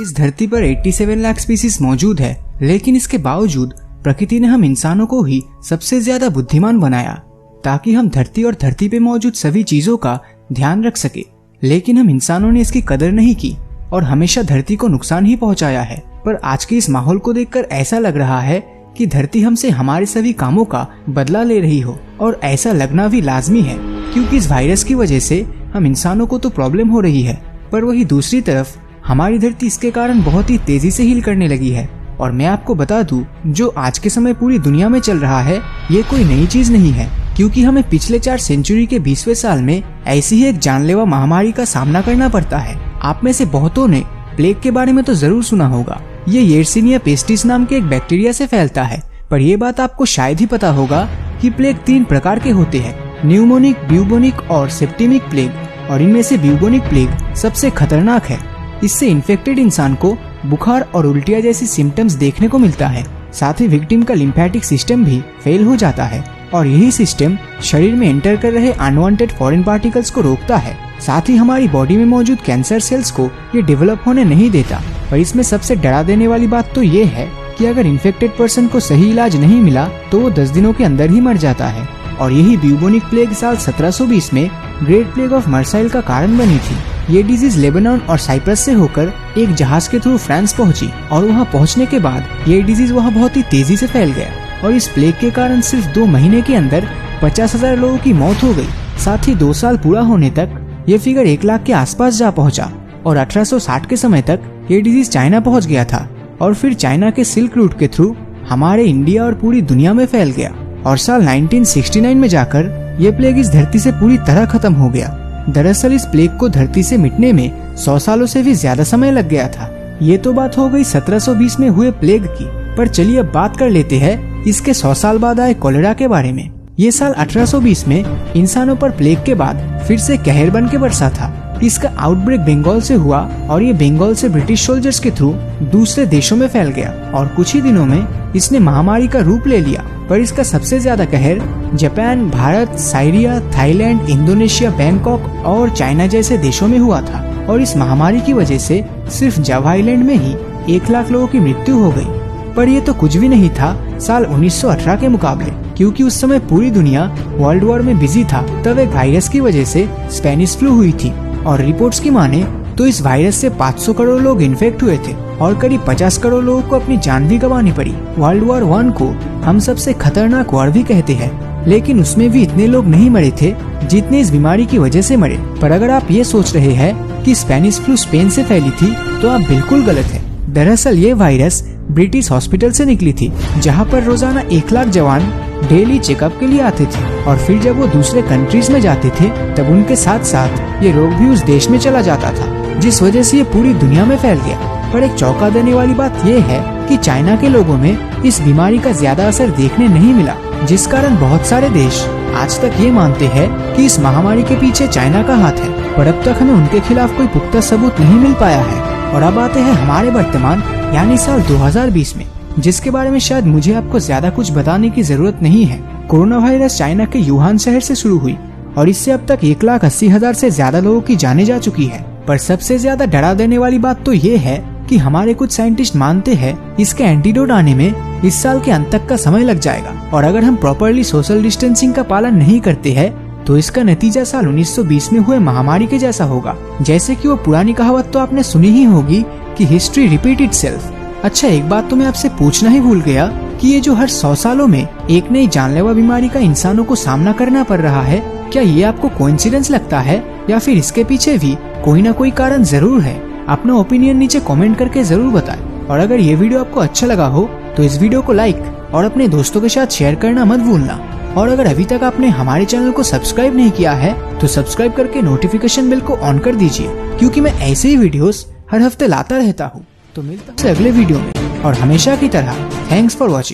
इस धरती पर 87 लाख स्पीसीज मौजूद है, लेकिन इसके बावजूद प्रकृति ने हम इंसानों को ही सबसे ज्यादा बुद्धिमान बनाया ताकि हम धरती और धरती पे मौजूद सभी चीजों का ध्यान रख सके। लेकिन हम इंसानों ने इसकी कदर नहीं की और हमेशा धरती को नुकसान ही पहुंचाया है। पर आज के इस माहौल को देखकर ऐसा लग रहा है कि धरती हमसे हमारे सभी कामों का बदला ले रही हो, और ऐसा लगना भी लाजमी है क्योंकि इस वायरस की वजह से हम इंसानों को तो प्रॉब्लम हो रही है, पर वही दूसरी तरफ हमारी धरती इसके कारण बहुत ही तेजी से हील करने लगी है। और मैं आपको बता दूं, जो आज के समय पूरी दुनिया में चल रहा है ये कोई नई चीज नहीं है, क्योंकि हमें पिछले 4 सेंचुरी के 20वें साल में ऐसी ही एक जानलेवा महामारी का सामना करना पड़ता है। आप में से बहुतों ने प्लेग के बारे में तो जरूर सुना होगा। ये येर्सिनिया पेस्टिस नाम के एक बैक्टीरिया से फैलता है, पर यह बात आपको शायद ही पता होगा कि प्लेग 3 प्रकार के होते हैं, न्यूमोनिक, ब्यूबोनिक और सेप्टिमिक प्लेग, और इनमें से ब्यूबोनिक प्लेग सबसे खतरनाक है। इससे इन्फेक्टेड इंसान को बुखार और उल्टियाँ जैसी सिम्टम्स देखने को मिलता है। साथ ही विक्टिम का लिम्फेटिक सिस्टम भी फेल हो जाता है, और यही सिस्टम शरीर में एंटर कर रहे अनवांटेड फॉरेन पार्टिकल्स को रोकता है। साथ ही हमारी बॉडी में मौजूद कैंसर सेल्स को ये डेवलप होने नहीं देता। पर इसमें सबसे डरा देने वाली बात तो ये है कि अगर इन्फेक्टेड पर्सन को सही इलाज नहीं मिला तो वो 10 दिनों के अंदर ही मर जाता है। और यही ब्यूबोनिक प्लेग साल 1720 में ग्रेट प्लेग ऑफ मार्साइल का कारण बनी थी। ये डिजीज लेबनान और साइप्रस से होकर एक जहाज के थ्रू फ्रांस पहुंची, और वहां पहुंचने के बाद ये डिजीज वहां बहुत ही तेजी से फैल गया, और इस प्लेग के कारण सिर्फ 2 महीने के अंदर 50,000 लोगों की मौत हो गई। साथ ही 2 साल पूरा होने तक ये फिगर 1 लाख के आसपास जा पहुंचा, और 1860 के समय तक ये डिजीज चाइना पहुंच गया था, और फिर चाइना के सिल्क रूट के थ्रू हमारे इंडिया और पूरी दुनिया में फैल गया, और साल 1969 में जाकर ये प्लेग इस धरती से पूरी तरह खत्म हो गया। दरअसल इस प्लेग को धरती से मिटने में 100 सालों से भी ज्यादा समय लग गया था। ये तो बात हो गई 1720 में हुए प्लेग की, पर चलिए अब बात कर लेते हैं इसके 100 साल बाद आए कोलेरा के बारे में। ये साल 1820 में इंसानों पर प्लेग के बाद फिर से कहर बन के बरसा था। इसका आउटब्रेक बंगाल से हुआ, और ये बंगाल से ब्रिटिश सोल्जर्स के थ्रू दूसरे देशों में फैल गया, और कुछ ही दिनों में इसने महामारी का रूप ले लिया। पर इसका सबसे ज्यादा कहर Japan, Bharat, Syria, Thailand, Indonesia, Bangkok और चाइना जैसे देशों में हुआ था। और इस महामारी की वजह से सिर्फ जावा आइलैंड में ही 1 लाख लोगों की मृत्यु हो गई। पर ये तो कुछ भी नहीं था साल 1918 के मुकाबले, क्योंकि उस समय पूरी दुनिया वर्ल्ड वॉर में बिजी था। तब एक वायरस की वजह से स्पेनिश फ्लू हुई थी, और रिपोर्ट्स की माने तो इस वायरस से 500 करोड़ लोग इन्फेक्ट हुए थे, और करीब 50 करोड़ लोगों को अपनी जान भी गंवानी पड़ी। वर्ल्ड वॉर 1 को हम सबसे खतरनाक वॉर भी कहते हैं, लेकिन उसमें भी इतने लोग नहीं मरे थे जितने इस बीमारी की वजह से मरे। पर अगर आप ये सोच रहे हैं कि स्पेनिश फ्लू स्पेन से फैली थी, तो आप बिल्कुल गलत है। दरअसल ये वायरस ब्रिटिश हॉस्पिटल से निकली थी, जहाँ पर रोजाना 1 लाख जवान डेली चेकअप के लिए आते थे, और फिर जब वो दूसरे कंट्रीज में जाते थे तब उनके साथ साथ ये रोग भी उस देश में चला जाता था, जिस वजह से ये पूरी दुनिया में फैल गया। पर एक चौंका देने वाली बात ये है कि चाइना के लोगों में इस बीमारी का ज्यादा असर देखने नहीं मिला, जिस कारण बहुत सारे देश आज तक ये मानते हैं कि इस महामारी के पीछे चाइना का हाथ है। पर अब तक हमें उनके खिलाफ कोई पुख्ता सबूत नहीं मिल पाया है। और अब आते हैं हमारे वर्तमान यानी साल 2020 में, जिसके बारे में शायद मुझे आपको ज्यादा कुछ बताने की जरूरत नहीं है। कोरोना वायरस चाइना के यूहान शहर से शुरू हुई, और इससे अब तक 1,80,000 से ज्यादा लोगों की जाने जा चुकी है। पर सबसे ज्यादा डरा देने वाली बात तो ये है कि हमारे कुछ साइंटिस्ट मानते हैं इसके एंटीडोट आने में इस साल के अंत तक का समय लग जाएगा, और अगर हम प्रॉपरली सोशल डिस्टेंसिंग का पालन नहीं करते हैं तो इसका नतीजा साल 1920 में हुए महामारी के जैसा होगा। जैसे कि वो पुरानी कहावत तो आपने सुनी ही होगी कि हिस्ट्री रिपीट इटसेल्फ। अच्छा, एक बात तो मैं आपसे पूछना ही भूल गया कि ये जो हर 100 सालों में एक नई जानलेवा बीमारी का इंसानों को सामना करना पड़ रहा है, क्या ये आपको कोइंसिडेंस लगता है या फिर इसके पीछे भी कोई ना कोई कारण जरूर है? अपना ओपिनियन नीचे कमेंट करके जरूर बताएं। और अगर ये वीडियो आपको अच्छा लगा हो तो इस वीडियो को लाइक और अपने दोस्तों के साथ शेयर करना मत भूलना। और अगर अभी तक आपने हमारे चैनल को सब्सक्राइब नहीं किया है तो सब्सक्राइब करके नोटिफिकेशन बेल को ऑन कर दीजिए, क्योंकि मैं ऐसे ही वीडियोस हर हफ्ते लाता रहता हूँ। तो मिलता हूँ अगले वीडियो में, और हमेशा की तरह थैंक्स फॉर वॉचिंग।